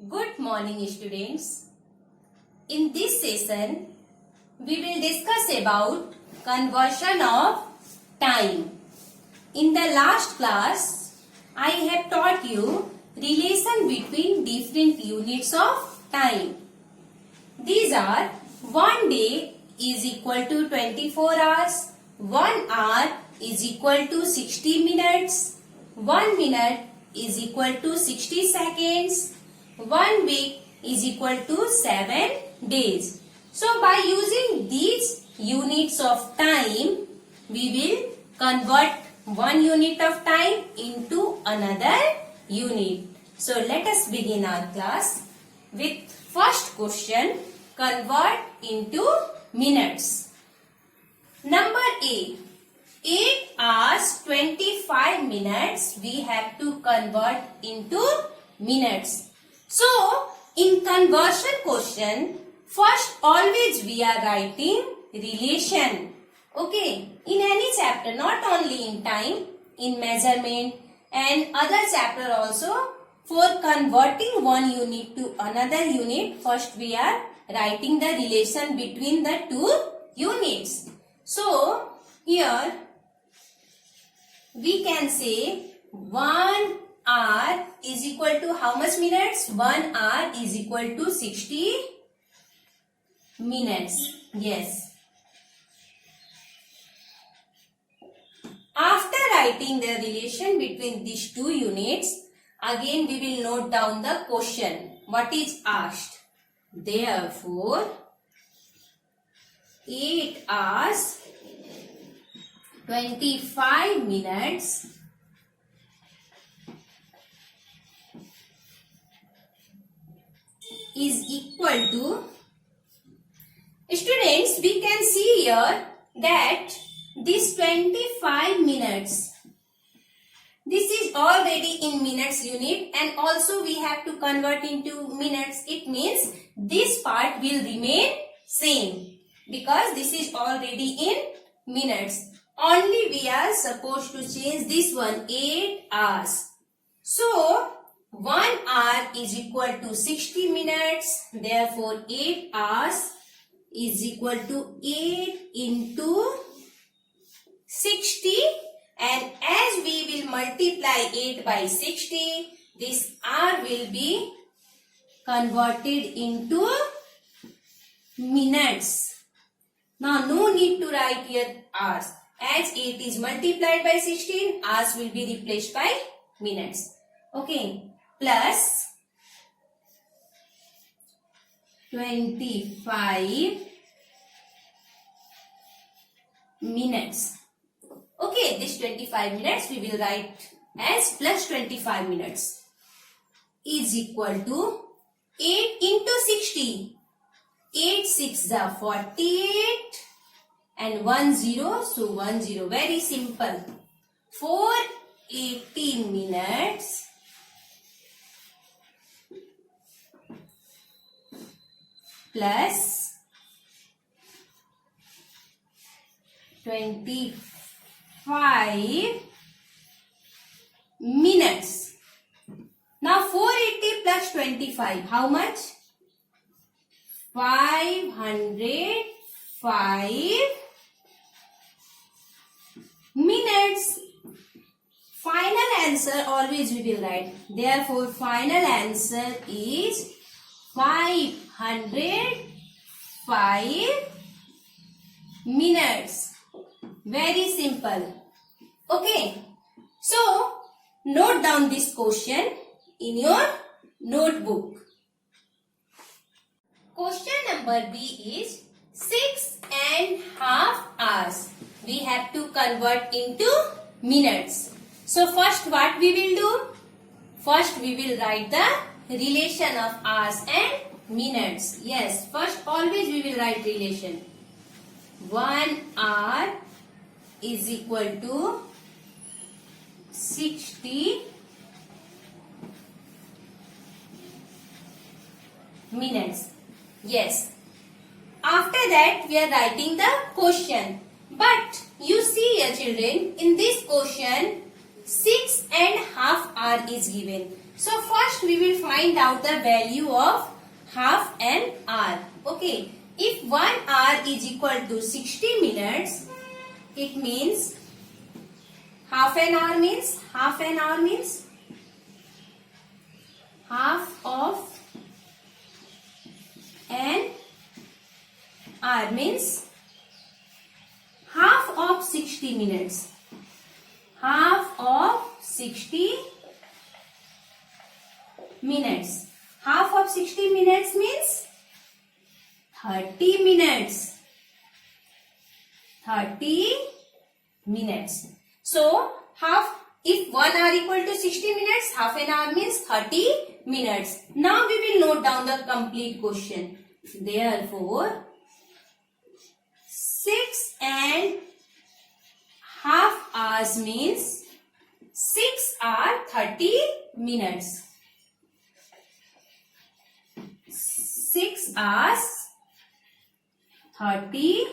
Good morning, students. In this session, we will discuss about conversion of time. In the last class, I have taught you relation between different units of time. These are 1 day is equal to 24 hours, 1 hour is equal to 60 minutes, 1 minute is equal to 60 seconds, 1 week is equal to 7 days. So by using these units of time, we will convert one unit of time into another unit. So let us begin our class with first question, convert into minutes. Number A, 8 hours 25 minutes we have to convert into minutes. So, in conversion question, first always we are writing relation. Okay, in any chapter, not only in time, in measurement and other chapter also, for converting one unit to another unit, first we are writing the relation between the two units. So, here we can say 1 hour is equal to how much minutes? 1 hour is equal to 60 minutes. Yes. After writing the relation between these two units, again we will note down the question. What is asked? Therefore, 8 hours 25 minutes is equal to, students, we can see here that this 25 minutes, this is already in minutes unit and also we have to convert into minutes. It means this part will remain same because this is already in minutes. Only we are supposed to change this one, 8 hours. So, 1 hour is equal to 60 minutes. Therefore, 8 hours is equal to 8 into 60. And as we will multiply 8 by 60, this hour will be converted into minutes. Now, no need to write here hours. As 8 is multiplied by 16, hours will be replaced by minutes. Okay. Plus 25 minutes. Okay, this 25 minutes we will write as plus 25 minutes is equal to 8 into 60. 8 6 are 48 and 1 0. So 1 0. Very simple. 480 minutes plus 25 minutes. Now 480 plus 25, how much? 505 minutes. Final answer always we will write. Therefore, final answer is 505 minutes. Very simple. Okay. So, note down this question in your notebook. Question number B is 6.5 hours. We have to convert into minutes. So, first what we will do? First we will write the relation of hours and minutes. Yes, first always we will write relation. 1 hour is equal to 60 minutes. Yes. After that we are writing the question. But you see here children, in this question 6.5 hours hour is given. So first we will find out the value of half an hour. Okay, if 1 hour is equal to 60 minutes, it means half an hour means half of an hour means half of 60 minutes. Half of 60 minutes. Half of 60 minutes means 30 minutes. 30 minutes. So, if 1 hour equal to 60 minutes, half an hour means 30 minutes. Now we will note down the complete question. Therefore, 6.5 hours means 6 hour 30 minutes. 6 hours 30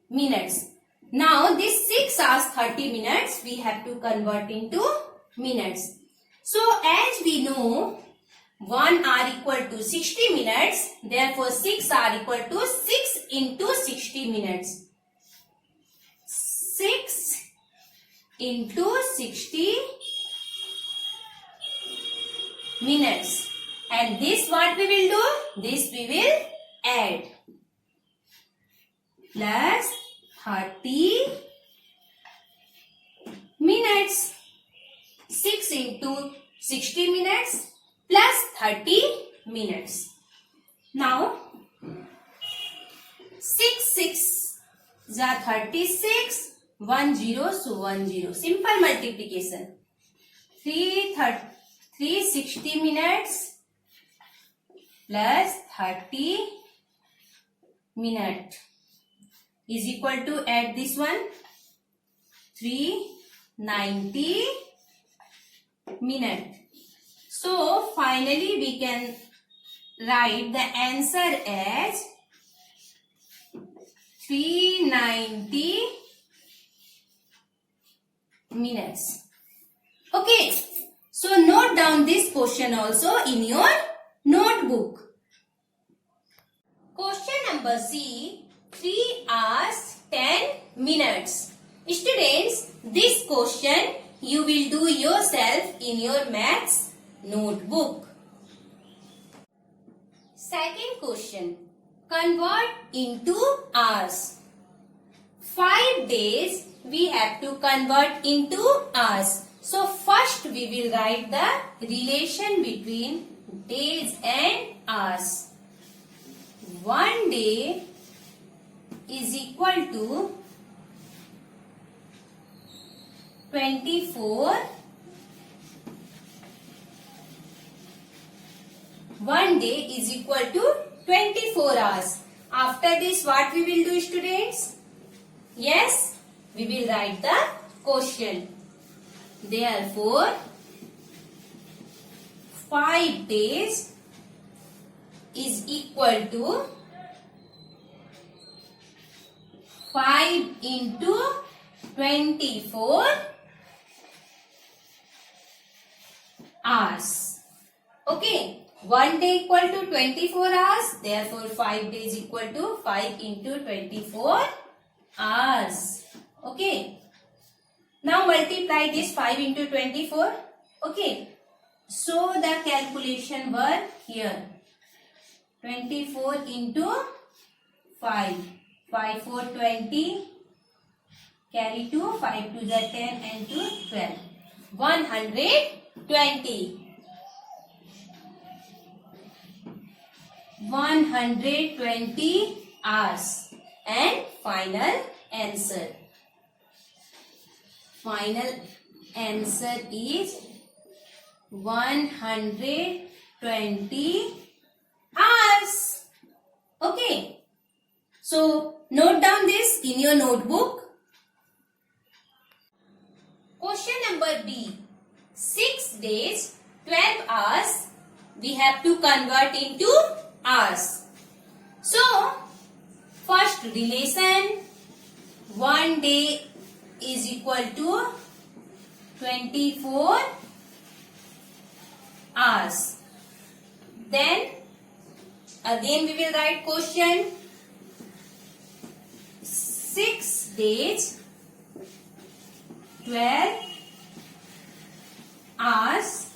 minutes. Now this 6 hours 30 minutes we have to convert into minutes. So as we know 1 hour equal to 60 minutes, therefore 6 hour equal to 6 into 60 minutes. 6 into 60 minutes. And this what we will do? This we will add. Plus 30 minutes. 6 into 60 minutes plus 30 minutes. Now 6 is 36, 1 0, so 1 0. Simple multiplication. 360 minutes plus 30 minute is equal to, add this one, 390 minute. So finally we can write the answer as 390 minutes. Okay. So note down this question also in your notebook. Question number C, 3 hours 10 minutes. Students, this question you will do yourself in your maths notebook. Second question, convert into hours. 5 days we have to convert into hours. So first we will write the relation between days and hours. 1 day is equal to 24. 1 day is equal to 24 hours. After this what we will do, students? Yes, we will write the question. Therefore, 5 days is equal to 5 into 24 hours. Okay. 1 day equal to 24 hours. Therefore, 5 days equal to 5 into 24 hours. Okay. Now multiply this 5 into 24. Okay. So the calculation were here. 24 into 5. 5 4 20. Carry 2. 5 to the 10 and 2 12. 120. 120 hours. And final answer. Final answer is 120 hours. Okay. So note down this in your notebook. Question number B. 6 days, 12 hours. We have to convert into hours. So first relation, 1 day is equal to 24 hours. Then again we will write question. 6 days, 12 hours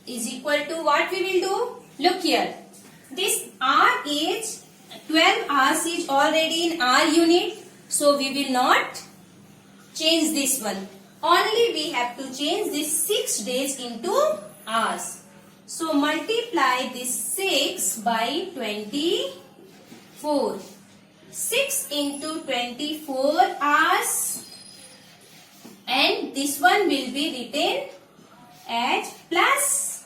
is equal to what we will do? Look here. This hour is 12 hours is already in our unit. So we will not change this one. Only we have to change this 6 days into hours. So multiply this 6 by 24. 6 into 24 hours, and this one will be written as plus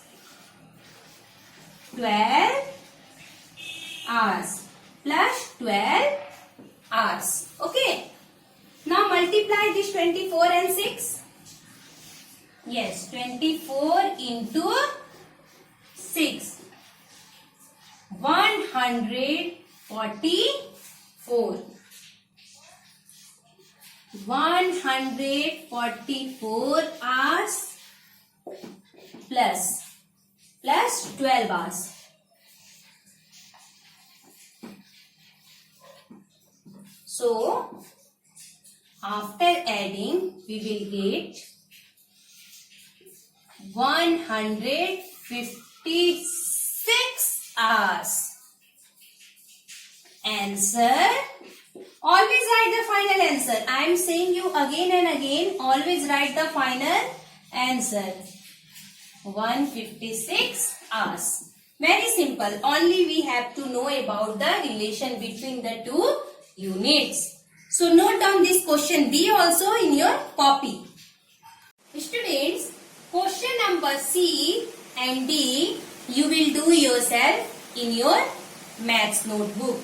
12 hours. Plus 12 hours. Okay. Now multiply this 24 and 6. Yes, 24 into 6. 144. 144 hours plus 12 hours. So after adding we will get 156 hours. Answer. Always write the final answer. I am saying you again and again, always write the final answer. 156 hours. Very simple. Only we have to know about the relation between the two units. So note down this question B also in your copy. Students, question number C and D you will do yourself in your maths notebook.